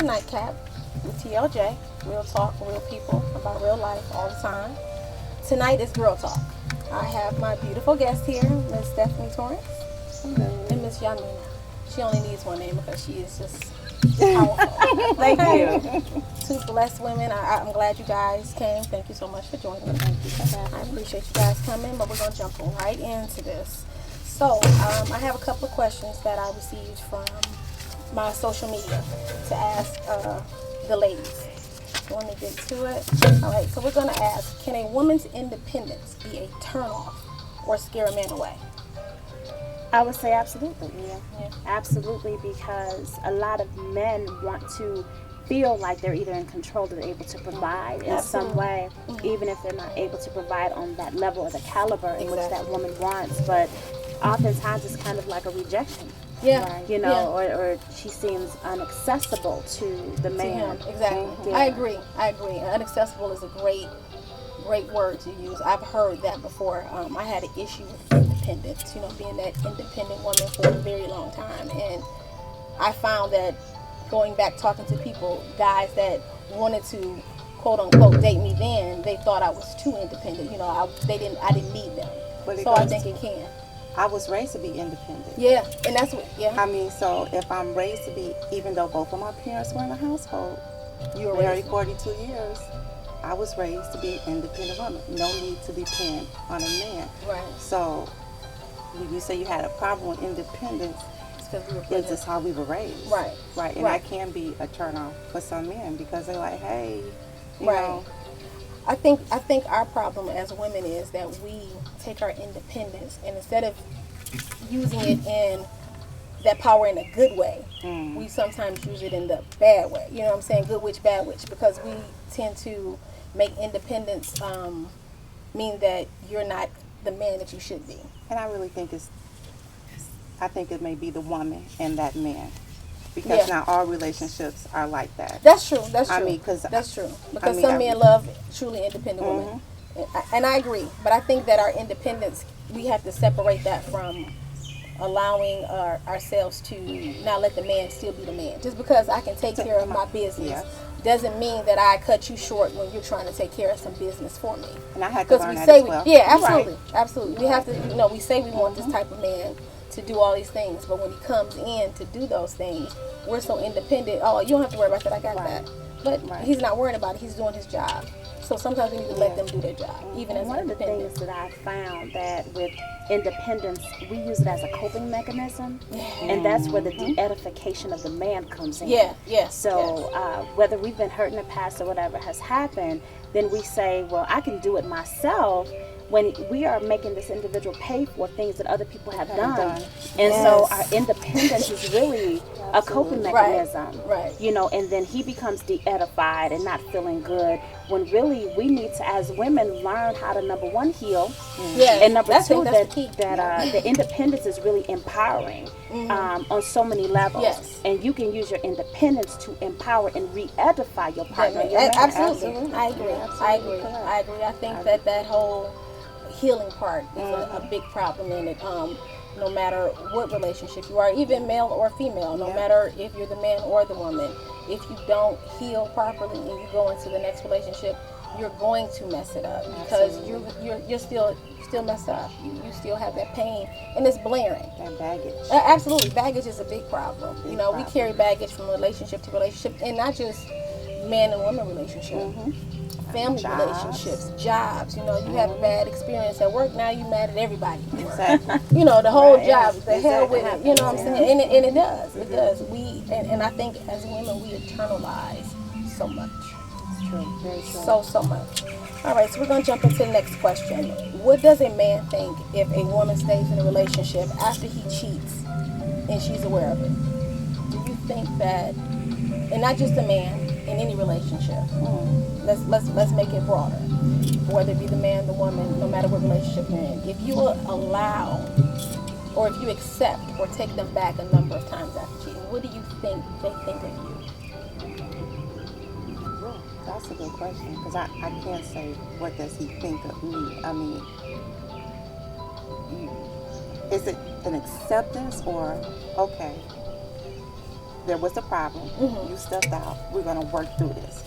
Nightcap with TLJ. Real talk, real people about real life all the time. Tonight is Girl Talk. I have my beautiful guest here, Miss Stephanie Torrence. Hello. And Miss Yahminah. She only needs one name because she is just powerful. Thank you. Two blessed women. I'm glad you guys came. Thank you so much for joining me. Thank you for having me. I appreciate you guys coming, but we're going to jump right into this. So, I have a couple of questions that I received from my social media to ask the ladies. So let me get to it. All right, so we're going to ask, can a woman's independence be a turnoff or scare a man away? I would say absolutely. Yeah. Absolutely, because a lot of men want to feel like they're either in control or they're able to provide in some way, even if they're not able to provide on that level or the caliber in which that woman wants. But oftentimes it's kind of like a rejection. Yeah. Right? You know, or she seems inaccessible to the man. To him. Exactly. Yeah. I agree. Inaccessible is a great word to use. I've heard that before. I had an issue with independence, being that independent woman for a very long time. And I found that going back talking to people, guys that wanted to quote unquote date me then, they thought I was too independent. I didn't need them. So I think it can. I was raised to be independent. Yeah, and that's what, I mean, so if I'm raised to be, even though both of my parents were in the household, you were married 42 years, I was raised to be an independent woman. No need to depend on a man. Right. So when you say you had a problem with independence, it's just how we were raised. Right. Right. And that can be a turnoff for some men because they're like, hey, you know. I think our problem as women is that we take our independence and instead of using it in that power in a good way, we sometimes use it in the bad way. You know what I'm saying? Good witch, bad witch, because we tend to make independence mean that you're not the man that you should be. And I really think I think it may be the woman and that man. Because not all relationships are like that. That's true. That's true. I mean, that's true. Because some men love truly independent women, and I agree. But I think that our independence, we have to separate that from allowing ourselves to not let the man still be the man. Just because I can take care of my business doesn't mean that I cut you short when you're trying to take care of some business for me. And I had to learn that as well. Yeah, absolutely, absolutely. We have to. We say we want this type of man to do all these things, but when he comes in to do those things, we're so independent. Oh, you don't have to worry about that. I got that. But he's not worrying about it. He's doing his job. So sometimes we need to let them do their job, even as one of the things that I found that with independence, we use it as a coping mechanism, and that's where the de-edification of the man comes in. So whether we've been hurt in the past or whatever has happened, then we say, well, I can do it myself. When we are making this individual pay for things that other people have done. And so our independence is really a coping mechanism. Right. And then he becomes de-edified and not feeling good, when really we need to, as women, learn how to, number one, heal. And number two, that the independence is really empowering on so many levels. And you can use your independence to empower and re-edify your partner. Absolutely. I agree. I think that whole healing part is a big problem in it. No matter what relationship you are, even male or female, no matter if you're the man or the woman, if you don't heal properly and you go into the next relationship, you're going to mess it up because you're still messed up. You still have that pain and it's blaring. That baggage. Absolutely, baggage is a big problem. We carry baggage from relationship to relationship, and not just man and woman relationship. Family relationships, jobs. You have a bad experience at work, now you mad at everybody. Exactly. The whole job, the hell with it. You know what I'm saying? And it does. It does. And I think as women we internalize so much. It's true. Very true. So much. All right, so we're gonna jump into the next question. What does a man think if a woman stays in a relationship after he cheats and she's aware of it? Do you think that, and not just a man, in any relationship? Let's make it broader. Whether it be the man, the woman, no matter what relationship you're in. If you allow or if you accept or take them back a number of times after cheating, what do you think they think of you? Well, that's a good question because I can't say what does he think of me. I mean, is it an acceptance or okay? there was a problem. You stepped out. We're going to work through this.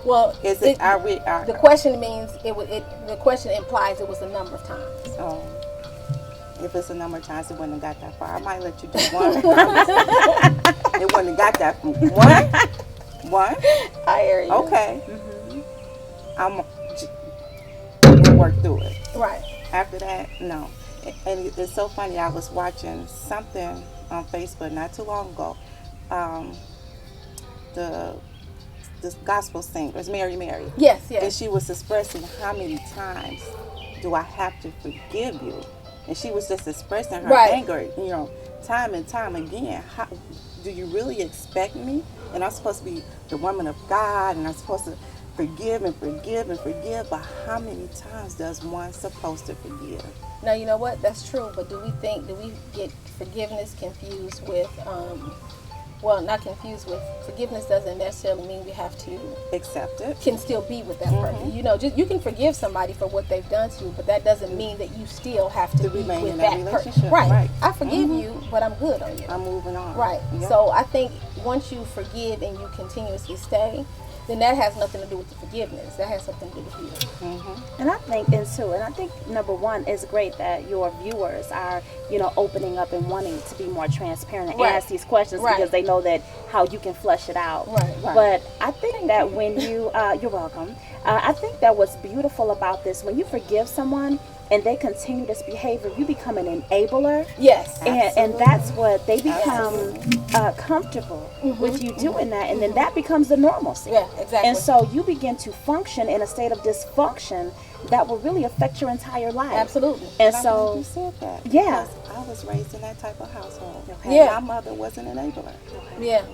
Well, the question means the question implies it was a number of times. Oh, if it's a number of times, it wouldn't have got that far. I might let you do one. It wouldn't have got that far. One. I hear you. Okay. We'll work through it. Right. After that, no. And it's so funny. I was watching something on Facebook not too long ago. The gospel singer, Mary. Yes. And she was expressing how many times do I have to forgive you? And she was just expressing her anger, time and time again. How, do you really expect me? And I'm supposed to be the woman of God, and I'm supposed to forgive and forgive and forgive. But how many times does one supposed to forgive? Now, you know what? That's true. But do we get forgiveness confused with not confused with forgiveness doesn't necessarily mean we have to accept it. Can still be with that person. You can forgive somebody for what they've done to you, but that doesn't mean that you still have to be remain with in that relationship. person. Right. I forgive you, but I'm good on you. I'm moving on. Right. Yep. So I think once you forgive and you continuously stay, then that has nothing to do with the forgiveness. That has something to do with you. And I think number one, it's great that your viewers are, opening up and wanting to be more transparent and ask these questions because they know that how you can flesh it out. Right. But I think that when you're welcome. I think that what's beautiful about this, when you forgive someone and they continue this behavior, you become an enabler. Yes. And that's what they become comfortable with you doing that. And then that becomes the normalcy. Yeah, exactly. And so you begin to function in a state of dysfunction that will really affect your entire life. Absolutely. And so you said that. Yeah. Because I was raised in that type of household. Okay. Yeah. My mother was an enabler. Yeah.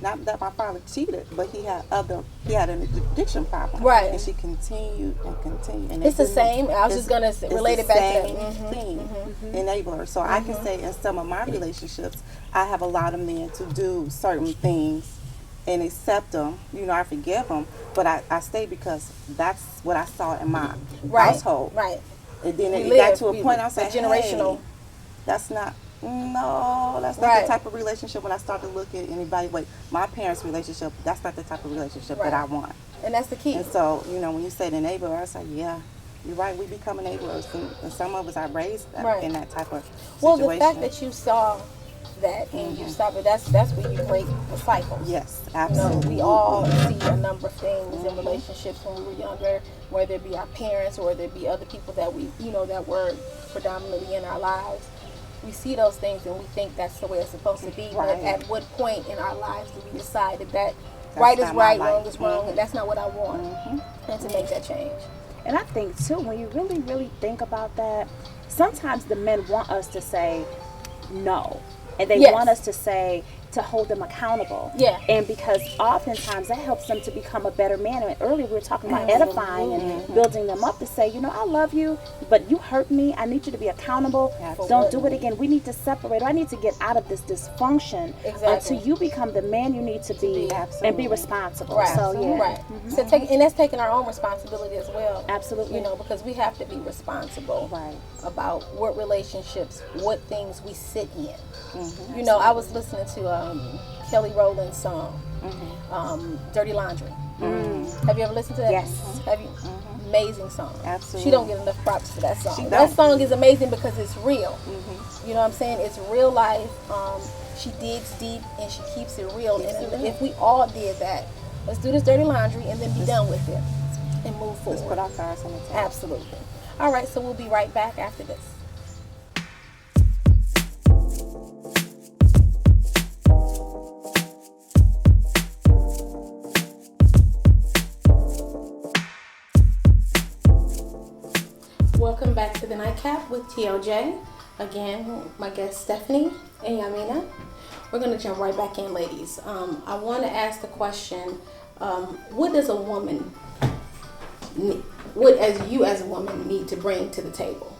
Not that my father cheated, but he had an addiction problem. Right. And she continued and continued. And it's the same. I was just going to relate it back to that. Thing, enabler. So I can say in some of my relationships, I have allowed a man to do certain things and accept them. I forgive them, but I stay because that's what I saw in my household. Right. And then it got to a point I said, generational. Hey, that's not the type of relationship. When I started to look at and evaluate my parents' relationship, that's not the type of relationship that I want. And that's the key. And so, when you say the neighbor, I say, yeah, you're right. We become neighbors, and some of us are raised in that type of situation. Well, the fact that you saw that and you stop it, that's where you break the cycle. Yes, absolutely. We all see a number of things in relationships when we were younger, whether it be our parents or whether it be other people that we, that were predominantly in our lives. We see those things and we think that's the way it's supposed to be. But at what point in our lives do we decide that right is right, wrong is wrong, and that's not what I want, and to make that change? And I think too, when you really, really think about that, sometimes the men want us to say no. And they want us to hold them accountable. Yeah. And because oftentimes that helps them to become a better man. And earlier we were talking about edifying and building them up to say, I love you, but you hurt me. I need you to be accountable. Absolutely. Don't do it again. We need to separate. I need to get out of this dysfunction until you become the man you need to be and be responsible. Right. So, yeah. Right. So and that's taking our own responsibility as well. Absolutely. Because we have to be responsible about what relationships, what things we sit in. I was listening to Kelly Rowland's song, Dirty Laundry. Have you ever listened to that? Yes. Have you? Amazing song. Absolutely. She don't get enough props for that song. That song is amazing because it's real. You know what I'm saying? It's real life. She digs deep and she keeps it real. And if we all did that, let's do this dirty laundry and then be done with it and move forward. Let's put our cards on the table. Absolutely. All right, so we'll be right back after this. Welcome back to the Nightcap with TLJ. Again, my guest Stephanie and Yahminah. We're going to jump right back in, ladies. I want to ask the question, what does a woman, you as a woman need to bring to the table?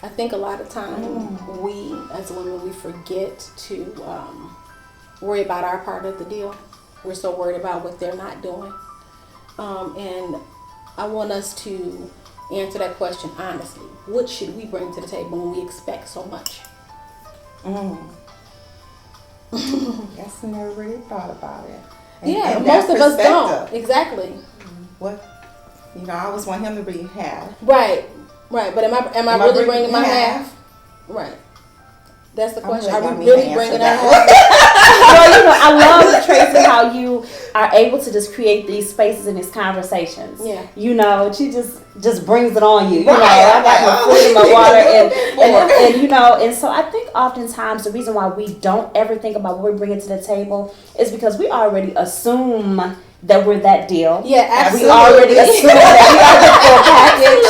I think a lot of times we as women, we forget to worry about our part of the deal. We're so worried about what they're not doing. And I want us to answer that question honestly. What should we bring to the table when we expect so much? Guess I never really thought about it. And most of us don't. Exactly. What? I always want him to bring half. Right. But am I really bringing my half? Right. That's the question. Are we really bringing our half? Well, I love, Tracy, how you are able to just create these spaces and these conversations. Yeah. She just brings it on you. I got my food and my water and so I think oftentimes the reason why we don't ever think about what we're bringing to the table is because we already assume that we're that deal. Yeah, absolutely. We already assume that we are the full package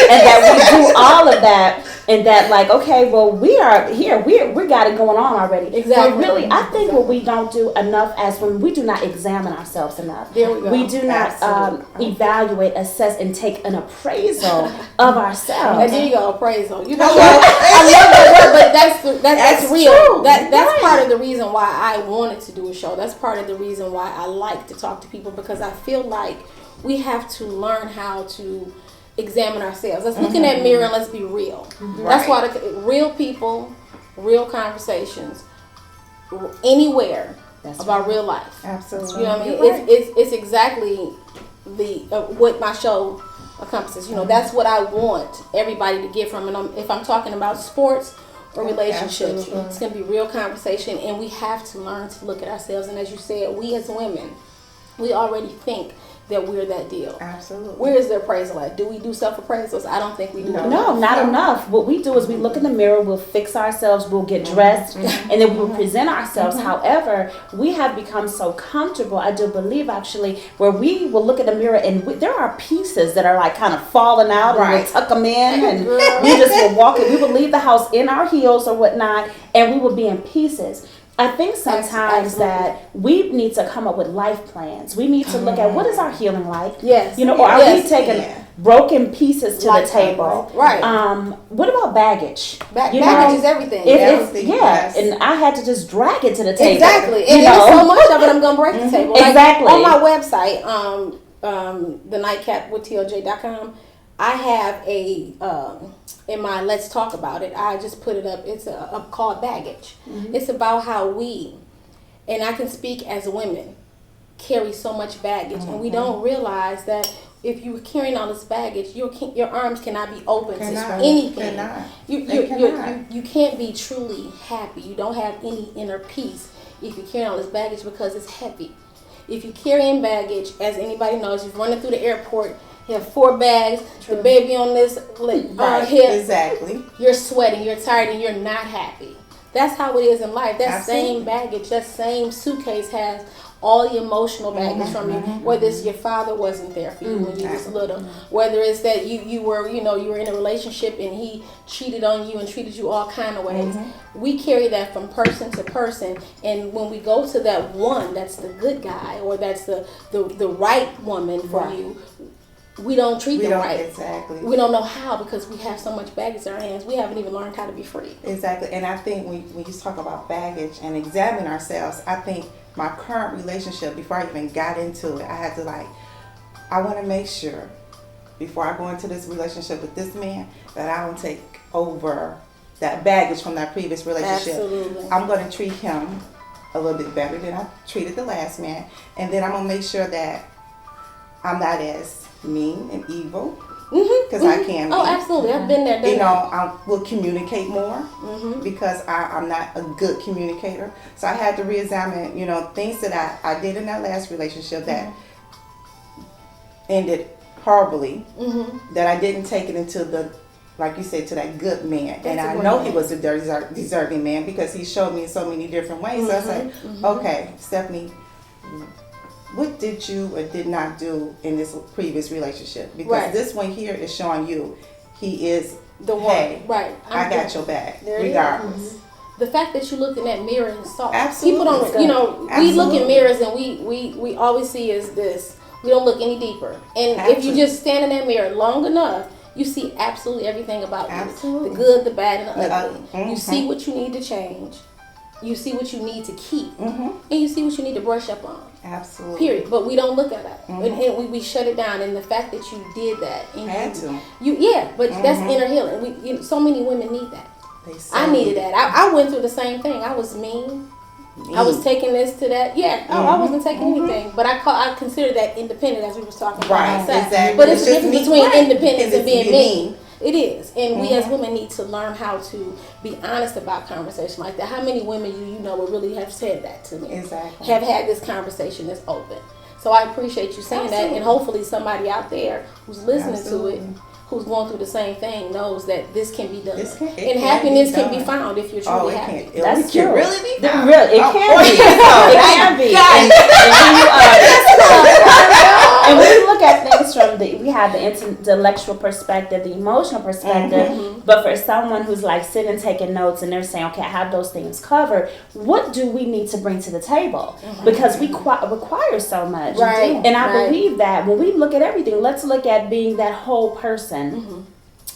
and that we do all of that. And that, like, okay, well, we are here. We got it going on already. Exactly. But really, I think what we don't do enough as women, we do not examine ourselves enough. There we go. We do not evaluate, assess, and take an appraisal of ourselves. And there you go, appraisal. I love that word, but that's real. True. That's part of the reason why I wanted to do a show. That's part of the reason why I like to talk to people, because I feel like we have to learn how to examine ourselves. Let's look in that mirror and let's be real. Right. That's why real people, real conversations, anywhere about real life. Absolutely. You know what I mean? It's exactly the what my show encompasses. That's what I want everybody to get from it. If I'm talking about sports or relationships, it's going to be real conversation, and we have to learn to look at ourselves. And as you said, we as women, we already think that we're that deal. Absolutely. Where is the appraisal at? Do we do self-appraisals? I don't think we do. No, not enough. What we do is we look in the mirror, we'll fix ourselves, we'll get dressed, and then we will present ourselves. However, we have become so comfortable, I do believe actually, where we will look in the mirror and there are pieces that are like kind of falling out, and we'll tuck them in, and we just will walk in. We will leave the house in our heels or whatnot, and we will be in pieces. I think sometimes that we need to come up with life plans. We need to look at what is our healing like. Yes. Or are we taking broken pieces to the table? Right. What about baggage? Baggage is everything. And I had to just drag it to the table. Exactly. And there's so much of it, I'm going to break the table. Exactly. On my website, the Nightcap with TLJ.com, I have in my Let's Talk About It, I just put it up. It's called Baggage. It's about how we, and I can speak as women, carry so much baggage, and we don't realize that if you're carrying all this baggage, your arms cannot be open to anything. You can't be truly happy. You don't have any inner peace if you're carrying all this baggage, because it's heavy. If you're carrying baggage, as anybody knows, you're running through the airport. You have 4 bags, the baby on this hip. Exactly. You're sweating, you're tired, and you're not happy. That's how it is in life. That same baggage, that same suitcase has all the emotional baggage from you. Whether it's your father wasn't there for you when you was little, whether it's that you were in a relationship and he cheated on you and treated you all kind of ways. We carry that from person to person, and when we go to that one that's the good guy, or that's the right woman for you, we don't treat them right. Exactly. We don't know how, because we have so much baggage in our hands. We haven't even learned how to be free. Exactly. And I think when you talk about baggage and examine ourselves, I think my current relationship, before I even got into it, I had to I want to make sure before I go into this relationship with this man that I don't take over that baggage from that previous relationship. Absolutely. I'm going to treat him a little bit better than I treated the last man. And then I'm going to make sure that I'm not as mean and evil, because I can be. Oh, absolutely. I've been there. I will communicate more because I'm not a good communicator. So I had to reexamine, things that I did in that last relationship that ended horribly, that I didn't take it into the, like you said, to that good man. And I know he was a deserving man because he showed me in so many different ways. So I was like, okay, Stephanie, what did you or did not do in this previous relationship? Because this one here is showing you he is the one. Hey, I got your back, regardless. The fact that you looked in that mirror and saw. Absolutely. People don't, we look in mirrors and we always see is this. We don't look any deeper. And if you just stand in that mirror long enough, you see absolutely everything about you. The good, the bad, and the ugly. You see what you need to change. You see what you need to keep. And you see what you need to brush up on. Absolutely. Period. But we don't look at that. And we shut it down. And the fact that you did that. And had to. But that's inner healing. So many women need that. I needed that. I went through the same thing. I was mean. I was taking this to that. Yeah, I wasn't taking anything, but I consider that independent, as we were talking about. Right, exactly. But it's the difference between independence and being mean. It is, and we as women need to learn how to be honest about conversation like that. How many women you know would really have said that to me? Exactly. Have had this conversation that's open. So I appreciate you saying that, and hopefully somebody out there who's listening to it, who's going through the same thing, knows that this can be done. And happiness can be found if you're truly happy. That's true. Really be found. It can be. It can be. And when you look at things from we have the intellectual perspective, the emotional perspective, but for someone who's like sitting taking notes and they're saying, okay, I have those things covered, what do we need to bring to the table? Because we require so much. Right. And I believe that when we look at everything, let's look at being that whole person.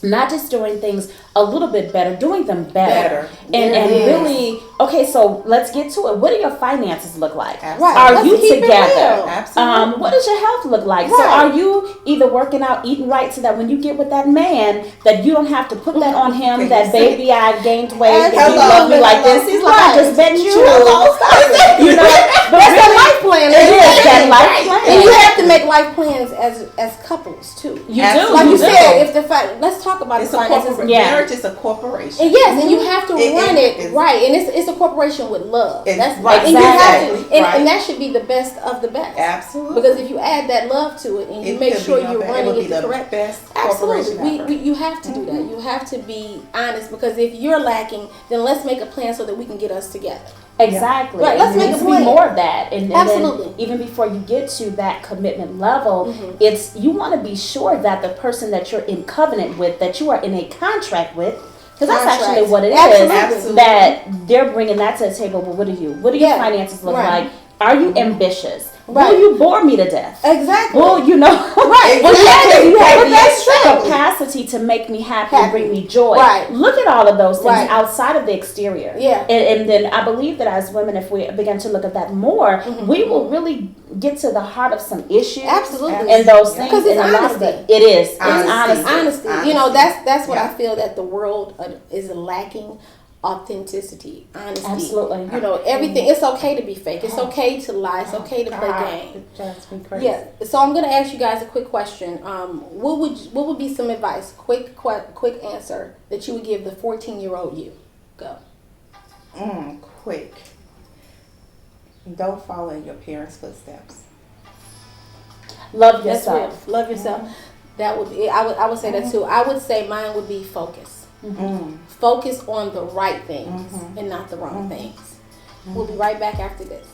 Not just doing things a little bit better, doing them better. And really, okay, so let's get to it. What do your finances look like? Absolutely. Are you together? Absolutely. What does your health look like? So are you either working out, eating right, so that when you get with that man, that you don't have to put that on him, that baby, I gained weight, and you love me like this. He's like, I just bet you. You know, but that's a life plan. It is that life plan. And you have to make life plans as couples too. You do. Like you said, if let's talk about it's the finances. Marriage is a corporation. And yes, and you have to run it right, and it's a corporation with love. That's right. And you have to, and that should be the best of the best. Absolutely. Because if you add that love to it, and you make sure you're running it the correct, absolutely, you have to do that. You have to be honest, because if you're lacking, then let's make a plan so that we can get us together. Exactly. Right, let's make a plan. Be more of that. And absolutely. Then even before you get to that commitment level, it's you want to be sure that the person that you're in covenant with, that you are in a contract with, because that's actually what it is. Absolutely. That they're bringing that to the table. But what do your finances look like? Are you ambitious? Will you bore me to death? Exactly. Will you know? Right. You have that capacity to make me happy and bring me joy. Right. Look at all of those things outside of the exterior. Yeah. And then I believe that as women, if we begin to look at that more, we will really get to the heart of some issues. Absolutely. And those things. Because it's honesty. It is. It's honesty. You know, that's what I feel that the world is lacking. Authenticity, honesty. Absolutely. You know, everything. It's okay to be fake. It's okay to lie. It's okay to play game. Yeah. So I'm going to ask you guys a quick question. What would be some advice, quick answer that you would give the 14-year-old you? Go. Quick. Don't follow in your parents' footsteps. Love yourself. Love yourself. That would be. I would say that too. I would say mine would be focus. Focus on the right things and not the wrong things. We'll be right back after this.